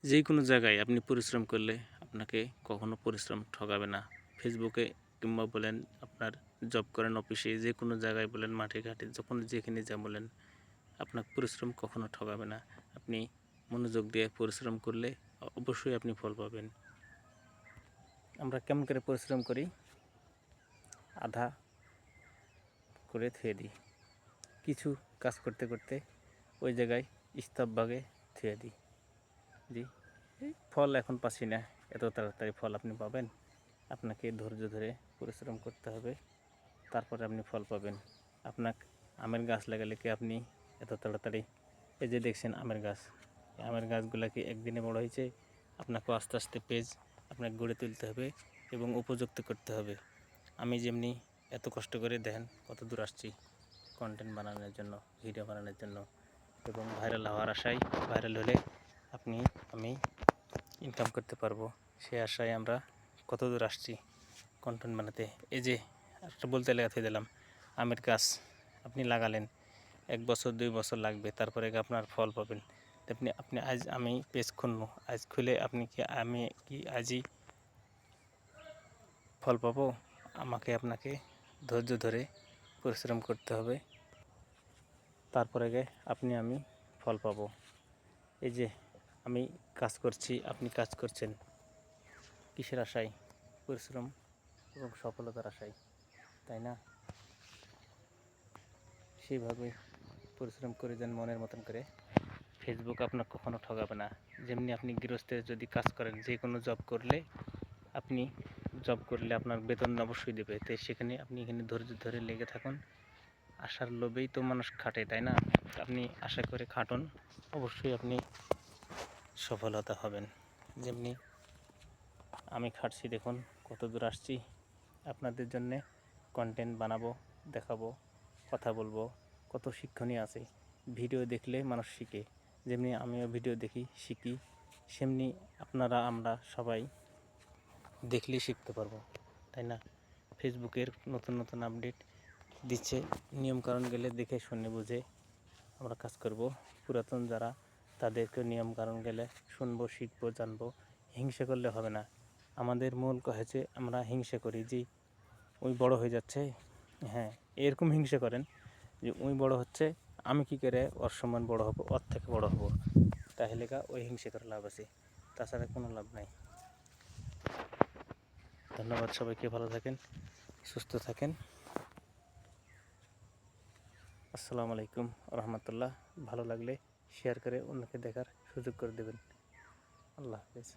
যে কোনো জায়গায় আপনি পরিশ্রম করলে আপনাকে কখনো পরিশ্রম ঠকাবে না। ফেসবুকে কিংবা বলেন আপনার জব করেন অফিসে, যে কোনো জায়গায় বলেন মাঠে ঘাটে, যখন যেখানে যা বলেন, আপনার পরিশ্রম কখনো ঠকাবে না। আপনি মনোযোগ দিয়ে পরিশ্রম করলে অবশ্যই আপনি ফল পাবেন। আমরা কেমন করে পরিশ্রম করি? আধা করে থুয়ে দিই, কিছু কাজ করতে করতে ওই জায়গায় স্তবভাগে থুয়ে দিই। জি, ফল এখন পাচ্ছি না, এত তাড়াতাড়ি ফল আপনি পাবেন? আপনাকে ধৈর্য ধরে পরিশ্রম করতে হবে, তারপরে আপনি ফল পাবেন। আপনাকে আমের গাছ লাগালে কি আপনি এত তাড়াতাড়ি, এই যে দেখছেন আমের গাছ, আমের গাছগুলো কি একদিনে বড় হয়েছে? আপনাকেও আস্তে আস্তে পেজ আপনাকে গড়ে তুলতে হবে এবং উপযুক্ত করতে হবে। আমি যেমনি এত কষ্ট করে দেখেন কত দূর আসছি কন্টেন্ট বানানোর জন্য, ভিডিও বানানোর জন্য, এবং ভাইরাল হওয়ার আশায়, ভাইরাল হলে আমি ইনকাম করতে পারবো সে আশায় আমরা কত দূর আসছি কন্টেন্ট বানাতে। এই যে একটা বলতে লাগাতে দিলাম, আমের গাছ আপনি লাগালেন, 1 বছর 2 বছর লাগবে, তারপরে আপনার ফল পাবেন। আপনি আজ আমি পেজ খুলবো, আজ খুলে আপনি কি আমি কি আজই ফল পাবো? আপনাকে ধৈর্য ধরে পরিশ্রম করতে হবে, তারপরে আমি ফল পাবো। এই যে আমি কাজ করছি, আপনি কাজ করছেন কিসের আশায়? পরিশ্রম এবং সফলতার আশায়, তাই না? সেইভাবে পরিশ্রম করে যান মনের মতন করে। ফেসবুক আপনাকে কখনো ঠকাবে না। যেমনি আপনি গৃহস্থের যদি কাজ করেন, যে কোনো জব করলে আপনার বেতন অবশ্যই দেবে, তাই সেখানে আপনি এখানে ধৈর্য ধরে লেগে থাকুন। আশার লোভেই তো মানুষ খাটে, তাই না? আপনি আশা করে খাটুন, অবশ্যই আপনি সফলতা হবেন। যেমনি আমি খাটছি, দেখুন কত দূর আসছি। আপনাদের জন্যে কন্টেন্ট বানাবো, দেখাবো, কথা বলবো, কত শিক্ষণীয় আছে। ভিডিও দেখলে মানুষ শিখে, যেমনি আমিও ভিডিও দেখি শিখি, সেমনি আমরা সবাই দেখলেই শিখতে পারবো, তাই না? ফেসবুকের নতুন নতুন আপডেট দিচ্ছে, নিয়মকানুন গেলে দেখে শুনে বুঝে আমরা কাজ করব। পুরাতন যারা, তাদেরকে নিয়মকানুন গেলে শুনবো, শিখবো, জানবো। হিংসা করলে হবে না। আমাদের মূল হচ্ছে আমরা হিংসা করি যে ওই বড় হয়ে যাচ্ছে, হ্যাঁ এরকম হিংসা করেন যে ওই বড় হচ্ছে, আমি কী করে ওর সমান বড় হব, ওর থেকে বড় হব, তাহলে ওই হিংসা করে লাভ আছে, তাছাড়া কোনো লাভ নাই। ধন্যবাদ সবাইকে, ভালো থাকেন, সুস্থ থাকেন। আসসালামু আলাইকুম রহমতুল্লাহ। ভালো লাগলে শেয়ার করে অন্যকে দেখার সুযোগ করে দেবেন। আল্লাহ হাফেজ।